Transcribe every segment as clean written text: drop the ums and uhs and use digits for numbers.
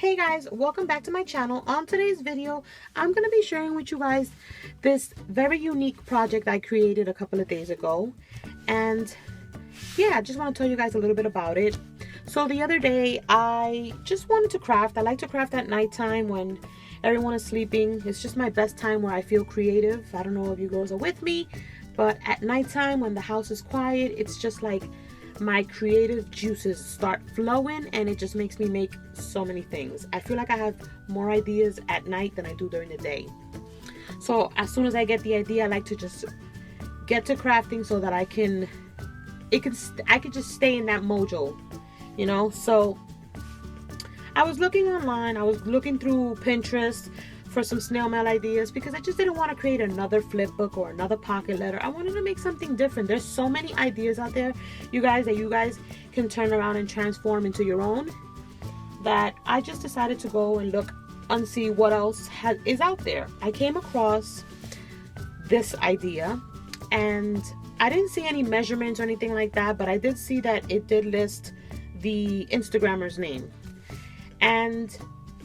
Hey guys, welcome back to my channel. On today's video, I'm going to be sharing with you guys this very unique project I created a couple of days ago. And yeah, I just want to tell you guys a little bit about it. So the other day, I just wanted to craft. I like to craft at nighttime when everyone is sleeping. It's just my best time where I feel creative. I don't know if you girls are with me, but at nighttime when the house is quiet, it's just like my creative juices start flowing and it just makes me make so many things. I feel like I have more ideas at night than I do during the day. So as soon as I get the idea, I like to just get to crafting so that I can just stay in that mojo, you know. So I was looking online, I was looking through Pinterest for some snail mail ideas because I just didn't want to create another flip book or another pocket letter. I wanted to make something different. There's so many ideas out there, you guys, that you guys can turn around and transform into your own, that I just decided to go and look and see what else is out there. I came across this idea and I didn't see any measurements or anything like that, but I did see that it did list the Instagrammer's name. And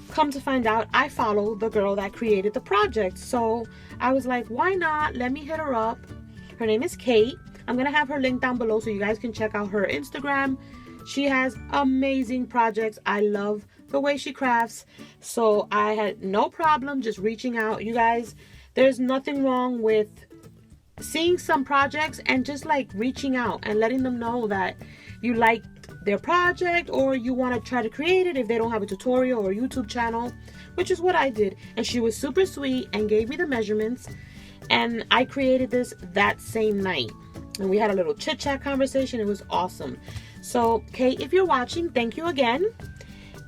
come to find out, I follow the girl that created the project. So I was like, why not? Let me hit her up. Her name is Kate. I'm going to have her link down below so you guys can check out her Instagram. She has amazing projects. I love the way she crafts. So I had no problem just reaching out. You guys, there's nothing wrong with seeing some projects and just like reaching out and letting them know that you like their project or you want to try to create it if they don't have a tutorial or a YouTube channel, which is what I did. And she was super sweet and gave me the measurements, and I created this that same night, and we had a little chit chat conversation. It was awesome. So Kate, if you're watching, thank you again.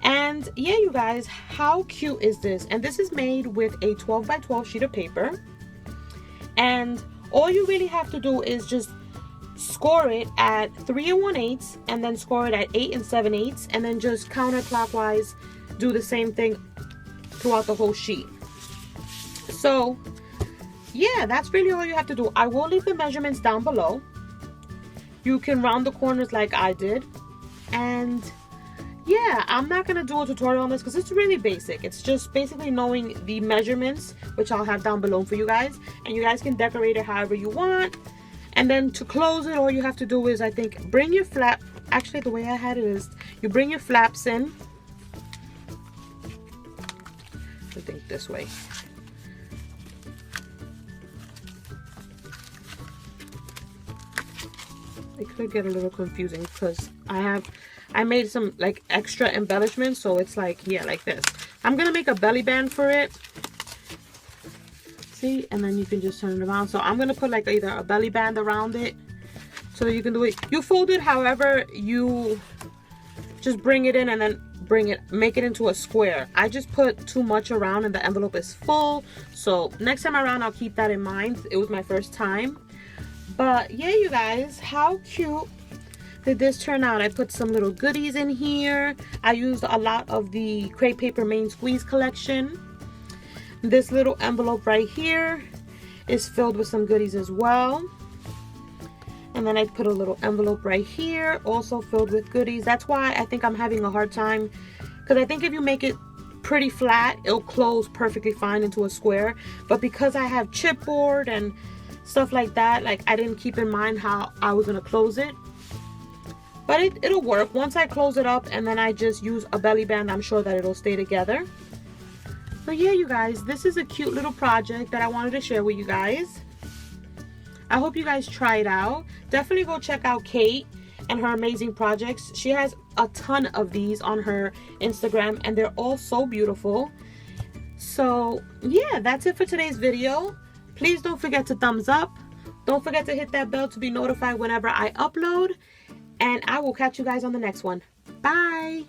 And yeah, you guys, how cute is this? And this is made with a 12 by 12 sheet of paper, and all you really have to do is just score it at 3 1/8 and then score it at 8 7/8, and then just counterclockwise do the same thing throughout the whole sheet. So yeah, that's really all you have to do. I will leave the measurements down below. You can round the corners like I did. And yeah, I'm not gonna do a tutorial on this because it's really basic. It's just basically knowing the measurements, which I'll have down below for you guys, and you guys can decorate it however you want. And then to close it, all you have to do is, I think, bring your flap. Actually, the way I had it is, you bring your flaps in. I think this way. It could get a little confusing because I made some like extra embellishments, so it's like, yeah, like this. I'm gonna make a belly band for it. See, and then you can just turn it around. So I'm gonna put like either a belly band around it so that you can do it. You fold it however you just bring it in, and then make it into a square. I just put too much around and the envelope is full. So next time around, I'll keep that in mind. It was my first time. But yeah, you guys, how cute did this turn out? I put some little goodies in here. I used a lot of the crepe paper main squeeze collection. This little envelope right here is filled with some goodies as well. And then I put a little envelope right here, also filled with goodies. That's why I think I'm having a hard time, because I think if you make it pretty flat, it'll close perfectly fine into a square. But because I have chipboard and stuff like that, like I didn't keep in mind how I was gonna close it. But it'll work. Once I close it up and then I just use a belly band, I'm sure that it'll stay together. So yeah, you guys, this is a cute little project that I wanted to share with you guys. I hope you guys try it out. Definitely go check out Kate and her amazing projects. She has a ton of these on her Instagram and they're all so beautiful. So yeah, that's it for today's video. Please don't forget to thumbs up. Don't forget to hit that bell to be notified whenever I upload. And I will catch you guys on the next one. Bye.